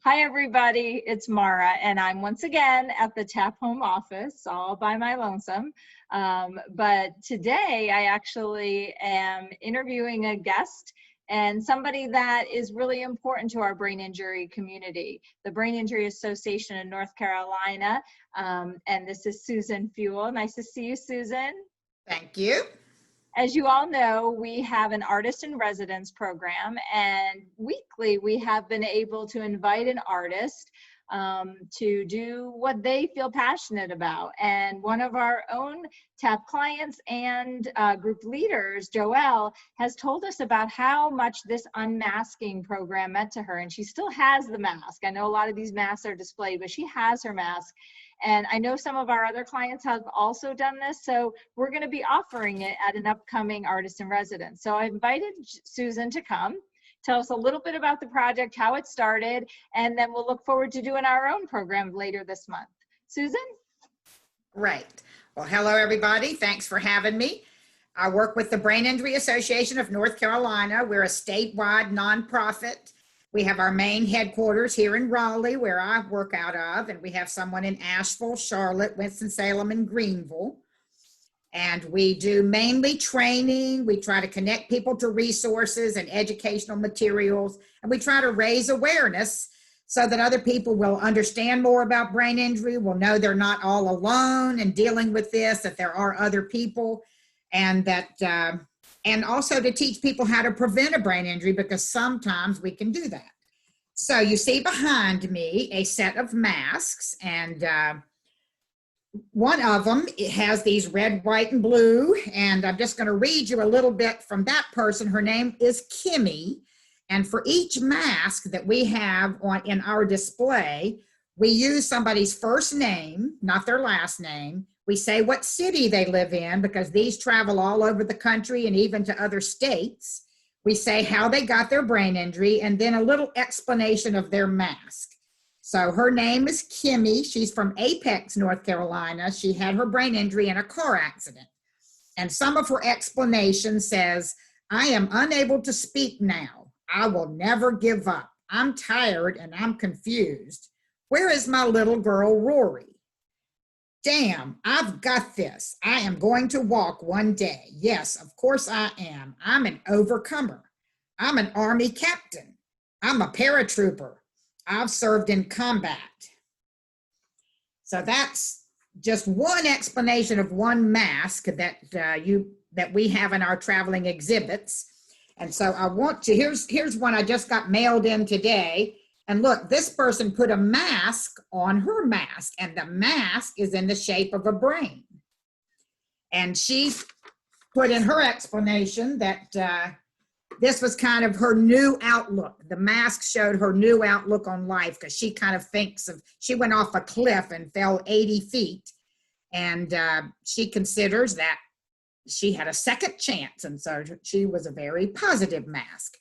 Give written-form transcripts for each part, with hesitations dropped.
Hi everybody, it's Mara, and I'm once again at the TAP home office all by my lonesome. But today I actually am interviewing a guest and somebody that is really important to our brain injury community, the Brain Injury Association in North Carolina. And this is Susan Fuel. Nice to see you, Susan. Thank you. As you all know, we have an artist in residence program, and weekly we have been able to invite an artist to do what they feel passionate about. And one of our own TAP clients and group leaders, Joelle, has told us about how much this unmasking program meant to her. And she still has the mask. I know a lot of these masks are displayed, but she has her mask. And I know some of our other clients have also done this, so we're going to be offering it at an upcoming artist in residence. So I invited Susan to come, tell us a little bit about the project, how it started, and then we'll look forward to doing our own program later this month. Susan? Right. Well, hello, everybody. Thanks for having me. I work with the Brain Injury Association of North Carolina. We're a statewide nonprofit. We have our main headquarters here in Raleigh, where I work out of, and we have someone in Asheville, Charlotte, Winston-Salem, and Greenville. And we do mainly training. We try to connect people to resources and educational materials, and we try to raise awareness so that other people will understand more about brain injury, will know they're not all alone in dealing with this, that there are other people, and that and also to teach people how to prevent a brain injury, because sometimes we can do that. So you see behind me a set of masks, and one of them, it has these red, white, and blue, and I'm just going to read you a little bit from that person. Her name is Kimmy, and for each mask that we have in our display, we use somebody's first name, not their last name. We say what city they live in, because these travel all over the country and even to other states. We say how they got their brain injury, and then a little explanation of their mask. So her name is Kimmy. She's from Apex, North Carolina. She had her brain injury in a car accident. And some of her explanation says, "I am unable to speak now. I will never give up. I'm tired and I'm confused. Where is my little girl, Rory? Damn, I've got this. I am going to walk one day. Yes, of course I am. I'm an overcomer. I'm an Army captain. I'm a paratrooper. I've served in combat." So that's just one explanation of one mask that we have in our traveling exhibits. And so I want to, here's one I just got mailed in today. And look, this person put a mask on her mask, and the mask is in the shape of a brain. And she put in her explanation that this was kind of her new outlook. The mask showed her new outlook on life, because she kind of thinks of, she went off a cliff and fell 80 feet. And she considers that she had a second chance. And so she was a very positive mask.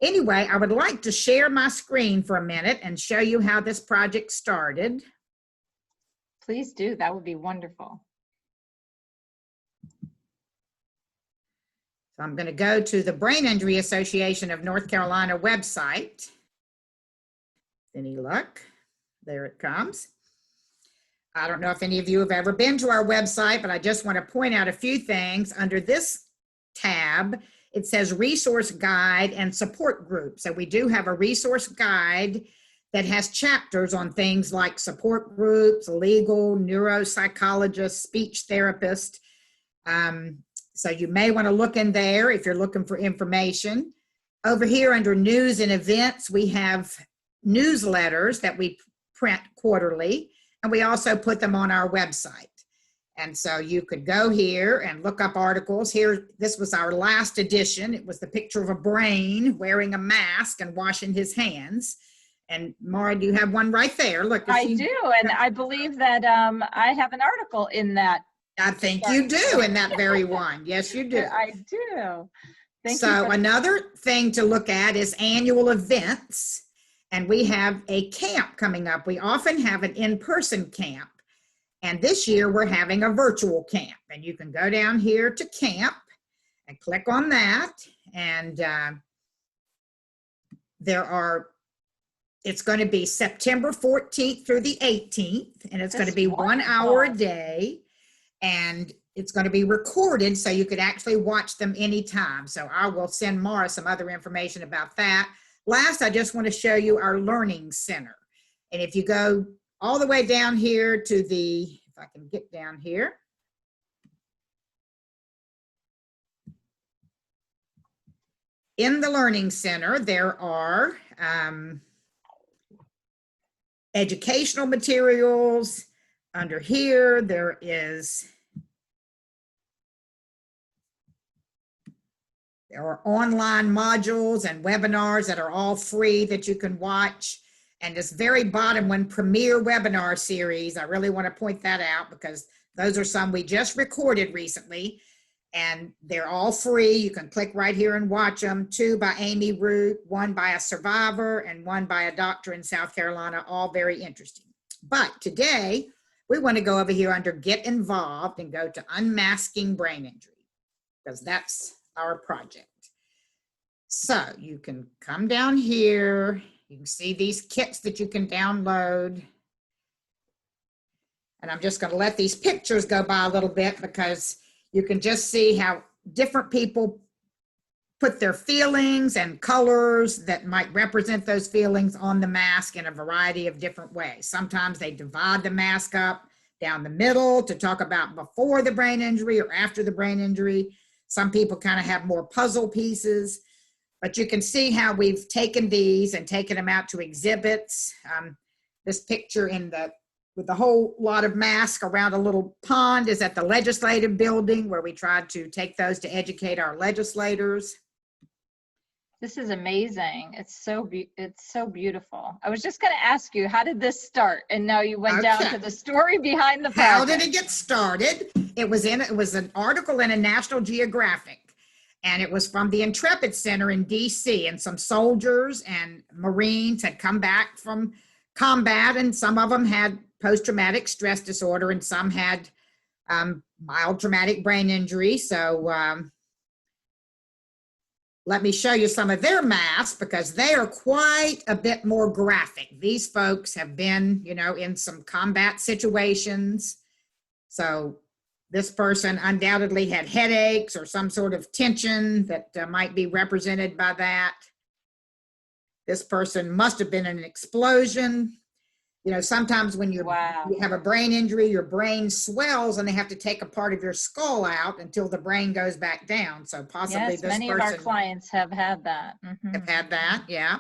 Anyway, I would like to share my screen for a minute and show you how this project started. Please do, that would be wonderful. So I'm going to go to the Brain Injury Association of North Carolina website. Any luck? There it comes. I don't know if any of you have ever been to our website, but I just want to point out a few things. Under this tab, it says resource guide and support group. So we do have a resource guide that has chapters on things like support groups, legal, neuropsychologist, speech therapist. So you may want to look in there if you're looking for information. Over here under news and events, we have newsletters that we print quarterly, and we also put them on our website. And so you could go here and look up articles. Here, this was our last edition. It was the picture of a brain wearing a mask and washing his hands. And Mara, do you have one right there? Look, I do, and I believe that I have an article in that. I think you do in that very one. Yes, you do. I do. Thank you. So another thing to look at is annual events. And we have a camp coming up. We often have an in-person camp. And this year we're having a virtual camp, and you can go down here to camp and click on that. And there are It's going to be September 14th through the 18th, and it's going to That's be 1 hour a wonderful. day, and it's going to be recorded so you could actually watch them anytime. So I will send Mara some other information about that. Last, I just want to show you our Learning Center. And if you go all the way down here to the, if I can get down here, in the Learning Center, there are educational materials. Under here, there are online modules and webinars that are all free that you can watch. And this very bottom one, Premier Webinar Series, I really want to point that out because those are some we just recorded recently, and they're all free. You can click right here and watch them. 2 by Amy Root, 1 by a survivor, and 1 by a doctor in South Carolina, all very interesting. But today, we want to go over here under Get Involved and go to Unmasking Brain Injury, because that's our project. So you can come down here. You can see these kits that you can download. And I'm just going to let these pictures go by a little bit because you can just see how different people put their feelings and colors that might represent those feelings on the mask in a variety of different ways. Sometimes they divide the mask up down the middle to talk about before the brain injury or after the brain injury. Some people kind of have more puzzle pieces, but you can see how we've taken these and taken them out to exhibits. This picture with a whole lot of masks around a little pond is at the legislative building, where we tried to take those to educate our legislators. This is amazing. It's so beautiful. I was just going to ask you, how did this start? And now you went down to the story behind the project. How did it get started? It was an article in a National Geographic, and it was from the Intrepid Center in DC, and some soldiers and Marines had come back from combat, and some of them had post-traumatic stress disorder, and some had mild traumatic brain injury. So let me show you some of their masks because they are quite a bit more graphic. These folks have been, in some combat situations. So this person undoubtedly had headaches or some sort of tension that might be represented by that. This person must have been in an explosion. Sometimes when you have a brain injury, your brain swells and they have to take a part of your skull out until the brain goes back down. So possibly this many person, of our clients have had that. Have had that, yeah.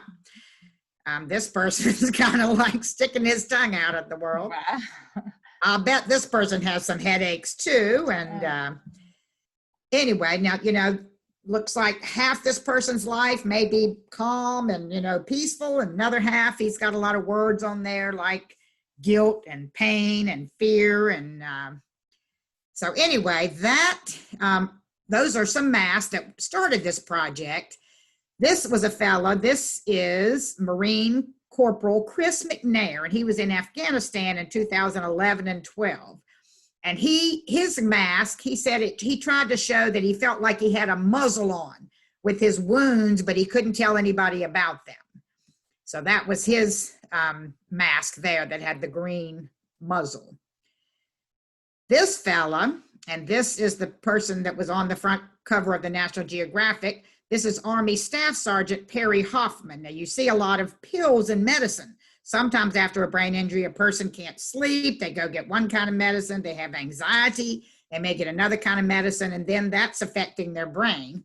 This person is kind of like sticking his tongue out at the world. Wow. I'll bet this person has some headaches too. And anyway, now, looks like half this person's life may be calm and, peaceful. And another half, he's got a lot of words on there like guilt and pain and fear. And so anyway, those are some masks that started this project. This was a fellow, this is Marine Corporal Chris McNair, and he was in Afghanistan in 2011 and 12. And his mask, he said he tried to show that he felt like he had a muzzle on with his wounds, but he couldn't tell anybody about them. So that was his mask there that had the green muzzle. This fella, and this is the person that was on the front cover of the National Geographic, this is Army Staff Sergeant Perry Hoffman. Now you see a lot of pills and medicine. Sometimes after a brain injury, a person can't sleep. They go get one kind of medicine. They have anxiety. They may get another kind of medicine, and then that's affecting their brain.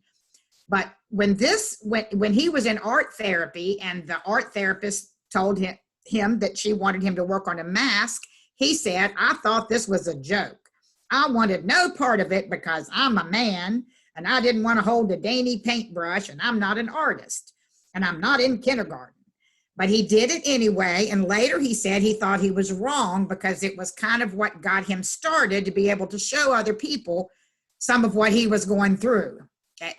But when he was in art therapy and the art therapist told him that she wanted him to work on a mask, he said, I thought this was a joke. I wanted no part of it because I'm a man and I didn't want to hold a dainty paintbrush, and I'm not an artist and I'm not in kindergarten. But he did it anyway, and later he said he thought he was wrong because it was kind of what got him started to be able to show other people some of what he was going through,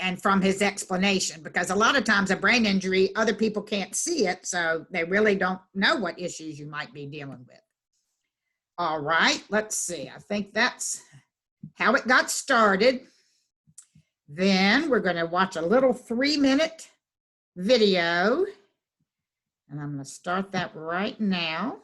and from his explanation, because a lot of times a brain injury, other people can't see it, so they really don't know what issues you might be dealing with. All right, let's see. I think that's how it got started. Then we're going to watch a little 3-minute video. And I'm going to start that right now.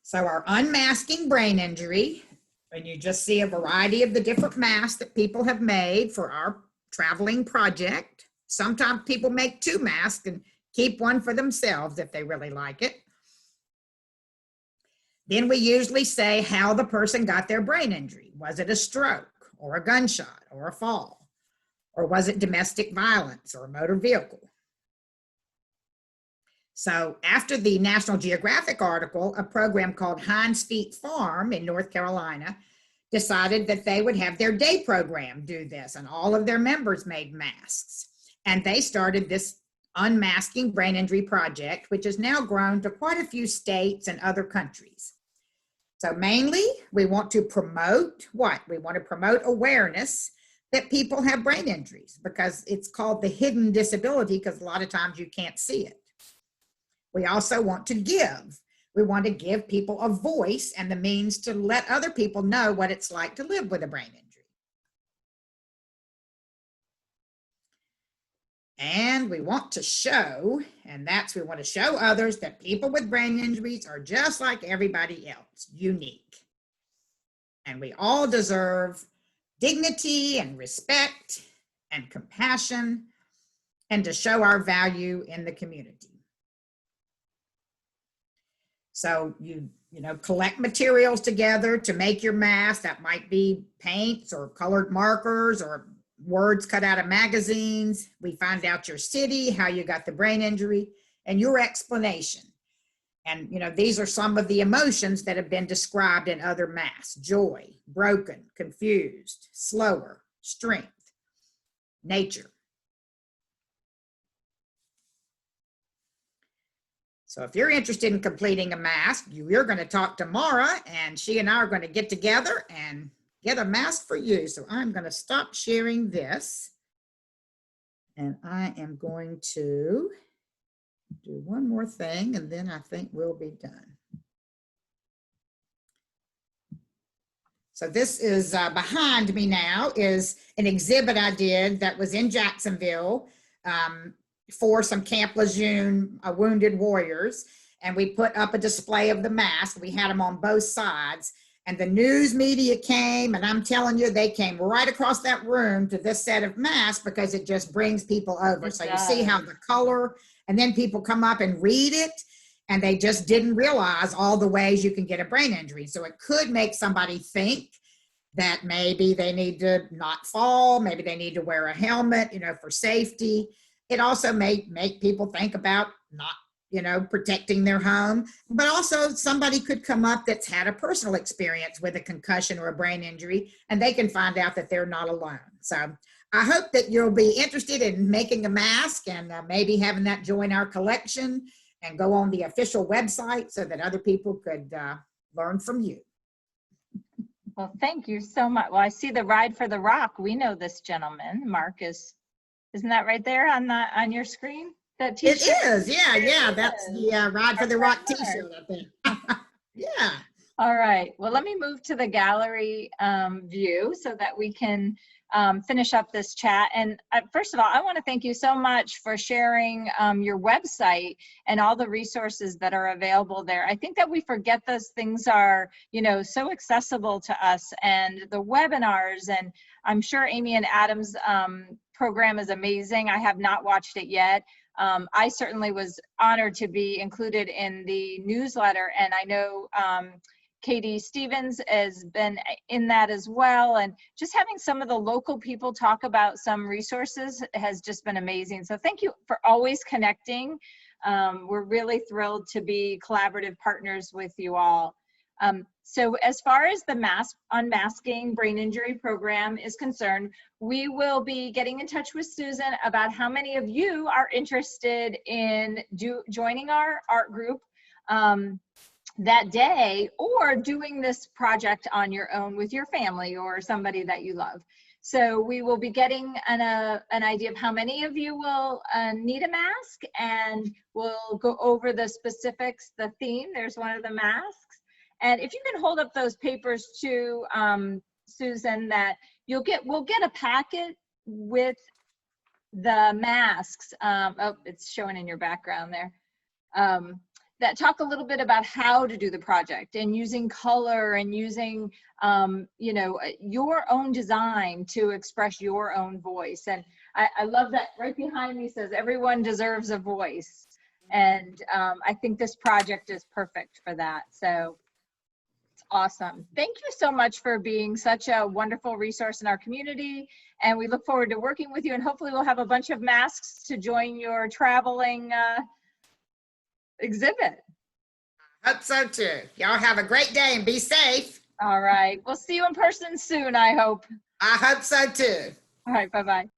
So our unmasking brain injury, and you just see a variety of the different masks that people have made for our traveling project. Sometimes people make 2 masks and keep one for themselves if they really like it. Then we usually say how the person got their brain injury. Was it a stroke or a gunshot or a fall? Or was it domestic violence or a motor vehicle? So after the National Geographic article, a program called Heinz Feet Farm in North Carolina decided that they would have their day program do this, and all of their members made masks. And they started this Unmasking Brain Injury Project, which has now grown to quite a few states and other countries. So mainly, we want to promote what? We want to promote awareness that people have brain injuries, because it's called the hidden disability, because a lot of times you can't see it. We also want to give. We want to give people a voice and the means to let other people know what it's like to live with a brain injury. And we want to show, we want to show others that people with brain injuries are just like everybody else, unique. And we all deserve dignity and respect and compassion, and to show our value in the community. So you collect materials together to make your mask. That might be paints or colored markers or words cut out of magazines. We find out your city, how you got the brain injury, and your explanation. And these are some of the emotions that have been described in other masks: joy, broken, confused, slower, strength, nature. So if you're interested in completing a mask, you're going to talk to Mara, and she and I are going to get together and get a mask for you. So I'm going to stop sharing this, and I am going to do one more thing, and then I think we'll be done. So this is behind me now is an exhibit I did that was in Jacksonville for some Camp Lejeune wounded warriors. And we put up a display of the mask. We had them on both sides. And the news media came, and I'm telling you, they came right across that room to this set of masks because it just brings people over. So you see how the color, and then people come up and read it, and they just didn't realize all the ways you can get a brain injury. So it could make somebody think that maybe they need to not fall, maybe they need to wear a helmet, for safety. It also may make people think about not, protecting their home, but also somebody could come up that's had a personal experience with a concussion or a brain injury, and they can find out that they're not alone. So I hope that you'll be interested in making a mask and maybe having that join our collection and go on the official website so that other people could learn from you. Well, thank you so much. Well, I see the Ride for the Rock. We know this gentleman. Mark isn't that right there on your screen? That t-shirt? It is, yeah. That's the Ride for the Rock t-shirt, I think. Yeah. All right. Well, let me move to the gallery view so that we can finish up this chat. And first of all, I want to thank you so much for sharing your website and all the resources that are available there. I think that we forget those things are, so accessible to us, and the webinars, and I'm sure Amy and Adam's program is amazing. I have not watched it yet. I certainly was honored to be included in the newsletter, and I know Katie Stevens has been in that as well, and just having some of the local people talk about some resources has just been amazing. So thank you for always connecting. We're really thrilled to be collaborative partners with you all. So as far as the Unmasking Brain Injury Program is concerned, we will be getting in touch with Susan about how many of you are interested in joining our art group that day, or doing this project on your own with your family or somebody that you love. So we will be getting an idea of how many of you will need a mask, and we'll go over the specifics, the theme. There's one of the masks. And if you can hold up those papers to Susan, that we'll get a packet with the masks, oh, it's showing in your background there, that talk a little bit about how to do the project and using color and using, you know, your own design to express your own voice. And I love that right behind me says, everyone deserves a voice. And I think this project is perfect for that. So it's awesome. Thank you so much for being such a wonderful resource in our community. And we look forward to working with you, and hopefully we'll have a bunch of masks to join your traveling exhibit. Hope so too. Y'all have a great day and be safe. All right. We'll see you in person soon, I hope. I hope so too. All right. Bye-bye.